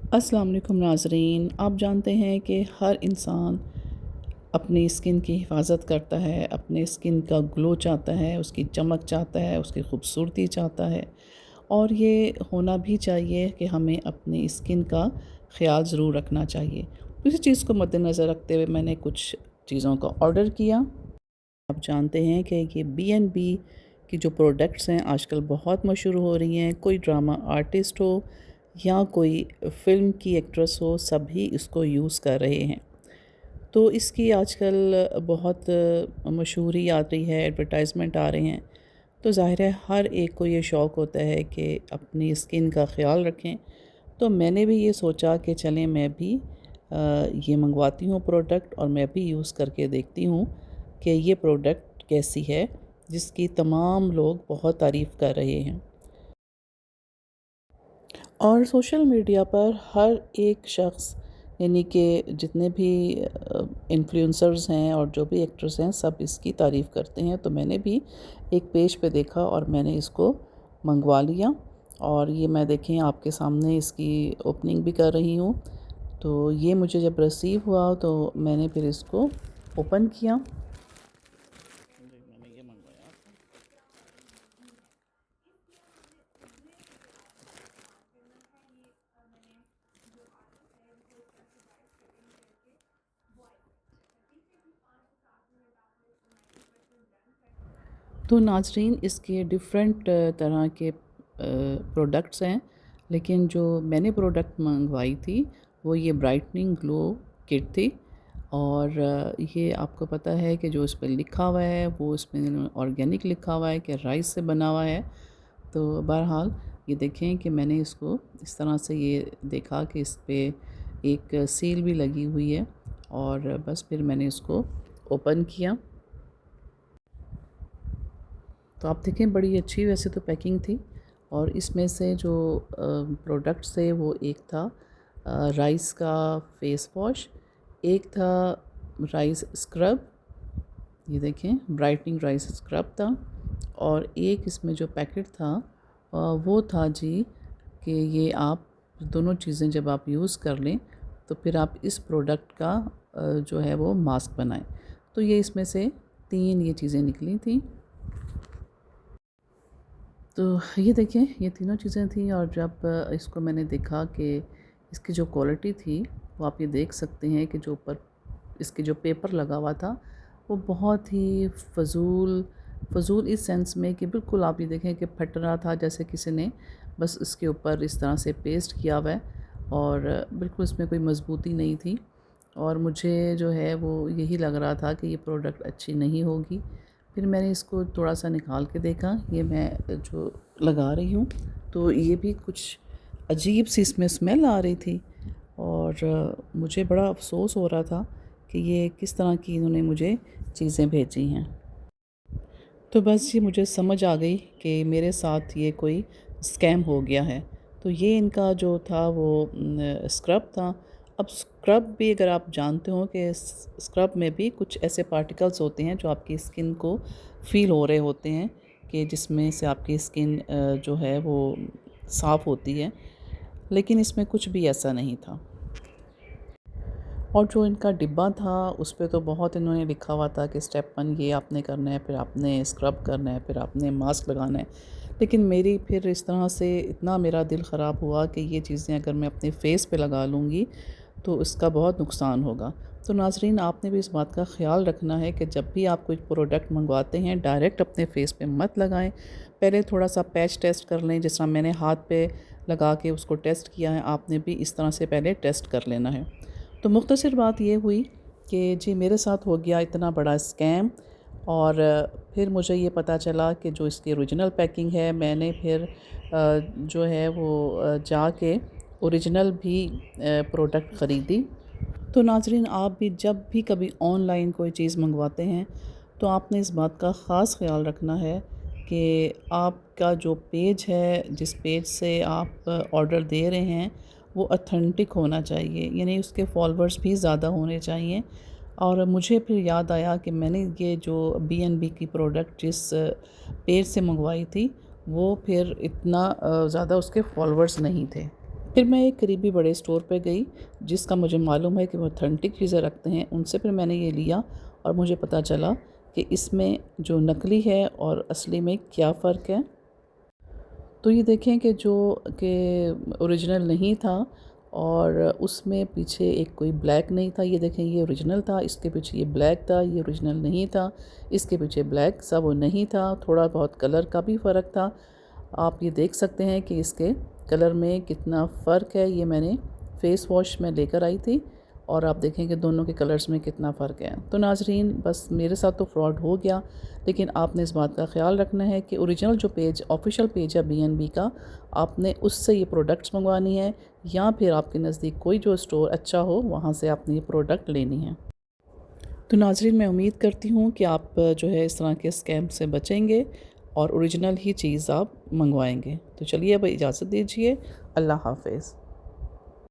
अस्सलाम वालेकुम नाज़रीन। आप जानते हैं कि हर इंसान अपनी स्किन की हिफाजत करता है, अपने स्किन का ग्लो चाहता है, उसकी चमक चाहता है, उसकी खूबसूरती चाहता है और ये होना भी चाहिए कि हमें अपनी स्किन का ख़्याल ज़रूर रखना चाहिए। इसी चीज़ को मद्देनज़र रखते हुए मैंने कुछ चीज़ों का ऑर्डर किया। आप जानते हैं कि ये बी&बी की जो प्रोडक्ट्स हैं आजकल बहुत मशहूर हो रही हैं। कोई ड्रामा आर्टिस्ट हो या कोई फ़िल्म की एक्ट्रेस हो, सभी इसको यूज़ कर रहे हैं। तो इसकी आजकल बहुत मशहूरी आ रही है, एडवर्टाइज़मेंट आ रहे हैं। तो ज़ाहिर है हर एक को ये शौक़ होता है कि अपनी स्किन का ख़्याल रखें। तो मैंने भी ये सोचा कि चलें मैं भी ये मंगवाती हूँ प्रोडक्ट और मैं भी यूज़ करके देखती हूँ कि ये प्रोडक्ट कैसी है, जिसकी तमाम लोग बहुत तारीफ़ कर रहे हैं। और सोशल मीडिया पर हर एक शख्स यानी कि जितने भी इन्फ्लुएंसर्स हैं और जो भी एक्टर्स हैं सब इसकी तारीफ़ करते हैं। तो मैंने भी एक पेज पे देखा और मैंने इसको मंगवा लिया और ये मैं देखें आपके सामने इसकी ओपनिंग भी कर रही हूँ। तो ये मुझे जब रिसीव हुआ तो मैंने फिर इसको ओपन किया। मैंने ये मंगवाया। तो नाज़रीन इसके डिफ़रेंट तरह के प्रोडक्ट्स हैं, लेकिन जो मैंने प्रोडक्ट मंगवाई थी वो ये ब्राइटनिंग ग्लो किट थी। और ये आपको पता है कि जो इस पे लिखा हुआ है वो इसमें ऑर्गेनिक लिखा हुआ है कि राइस से बना हुआ है। तो बहरहाल ये देखें कि मैंने इसको इस तरह से ये देखा कि इस पे एक सील भी लगी हुई है और बस फिर मैंने इसको ओपन किया। तो आप देखें बड़ी अच्छी वैसे तो पैकिंग थी और इसमें से जो प्रोडक्ट्स थे वो एक था राइस का फेस वॉश, एक था राइस स्क्रब, ये देखें ब्राइटनिंग राइस स्क्रब था और एक इसमें जो पैकेट था वो था जी कि ये आप दोनों चीज़ें जब आप यूज़ कर लें तो फिर आप इस प्रोडक्ट का जो है वो मास्क बनाएं। तो ये इसमें से 3 ये चीज़ें निकली थी। तो ये देखें ये तीनों चीज़ें थी और जब इसको मैंने देखा कि इसकी जो क्वालिटी थी वो आप ये देख सकते हैं कि जो ऊपर इसके जो पेपर लगा हुआ था वो बहुत ही फ़ज़ूल इस सेंस में कि बिल्कुल आप ये देखें कि फट रहा था, जैसे किसी ने बस इसके ऊपर इस तरह से पेस्ट किया हुआ है और बिल्कुल इसमें कोई मज़बूती नहीं थी। और मुझे जो है वो यही लग रहा था कि ये प्रोडक्ट अच्छी नहीं होगी। फिर मैंने इसको थोड़ा-सा निकाल के देखा, ये मैं जो लगा रही हूँ, तो ये भी कुछ अजीब-सी इसमें स्मेल आ रही थी और मुझे बड़ा अफ़सोस हो रहा था कि ये किस तरह की इन्होंने मुझे चीज़ें भेजी हैं। तो बस ये मुझे समझ आ गई कि मेरे साथ ये कोई स्कैम हो गया है। तो ये इनका जो था वो स्क्रब था। अब स्क्रब भी अगर आप जानते हो कि स्क्रब में भी कुछ ऐसे पार्टिकल्स होते हैं जो आपकी स्किन को फ़ील हो रहे होते हैं कि जिसमें से आपकी स्किन जो है वो साफ़ होती है, लेकिन इसमें कुछ भी ऐसा नहीं था। और जो इनका डिब्बा था उस पे तो बहुत इन्होंने लिखा हुआ था कि स्टेप 1 ये आपने करना है, फिर आपने स्क्रब करना है, फिर आपने मास्क लगाना है। लेकिन मेरी फिर इस तरह से इतना मेरा दिल ख़राब हुआ कि ये चीज़ें अगर मैं अपने फ़ेस पे लगा लूँगी तो इसका बहुत नुकसान होगा। तो नाज़रीन आपने भी इस बात का ख़्याल रखना है कि जब भी आप कोई प्रोडक्ट मंगवाते हैं डायरेक्ट अपने फ़ेस पे मत लगाएँ। पहले थोड़ा-सा पैच टेस्ट कर लें, जिस तरह मैंने हाथ पे लगा के उसको टेस्ट किया है, आपने भी इस तरह से पहले टेस्ट कर लेना है। तो मुख्तसर बात ये हुई कि जी मेरे साथ हो गया इतना बड़ा स्कैम। और फिर मुझे ये पता चला कि जो इसकी ओरिजिनल पैकिंग है मैंने फिर जो है वो जाके ओरिजिनल भी प्रोडक्ट ख़रीदी। तो नाज़रीन आप भी जब भी कभी ऑनलाइन कोई चीज़ मंगवाते हैं तो आपने इस बात का ख़ास ख़्याल रखना है कि आपका जो पेज है, जिस पेज से आप ऑर्डर दे रहे हैं वो ऑथेंटिक होना चाहिए, यानी उसके फॉलोअर्स भी ज़्यादा होने चाहिए। और मुझे फिर याद आया कि मैंने ये जो बी&बी की प्रोडक्ट जिस पेज से मंगवाई थी वो फिर इतना ज़्यादा उसके फॉलोअर्स नहीं थे। फिर मैं एक करीबी बड़े स्टोर पे गई जिसका मुझे मालूम है कि वो ऑथेंटिक चीज़ें रखते हैं। उनसे फिर मैंने ये लिया और मुझे पता चला कि इसमें जो नकली है और असली में क्या फ़र्क है। तो ये देखें कि जो कि ओरिजिनल नहीं था और उसमें पीछे एक कोई ब्लैक नहीं था। ये देखें, ये ओरिजिनल था, इसके पीछे ये ब्लैक था। ये ओरिजिनल नहीं था, इसके पीछे ब्लैक सा वो नहीं था। थोड़ा बहुत कलर का भी फ़र्क था। आप ये देख सकते हैं कि इसके कलर में कितना फ़र्क है। ये मैंने फ़ेस वॉश में लेकर आई थी और आप देखें कि दोनों के कलर्स में कितना फ़र्क है। तो नाज़रीन, बस मेरे साथ तो फ्रॉड हो गया, लेकिन आपने इस बात का ख़्याल रखना है कि ओरिजिनल जो पेज, ऑफ़िशियल पेज है BNB का, आपने उससे ये प्रोडक्ट्स मंगवानी है या फिर आपके नज़दीक कोई जो स्टोर अच्छा हो वहाँ से आपने ये प्रोडक्ट लेनी है। तो नाज़रीन, मैं उम्मीद करती हूँ कि आप जो है इस तरह के स्कैम से बचेंगे और ओरिजिनल ही चीज़ आप मंगवाएंगे। तो चलिए अब इजाज़त दीजिए। अल्लाह हाफ़िज़।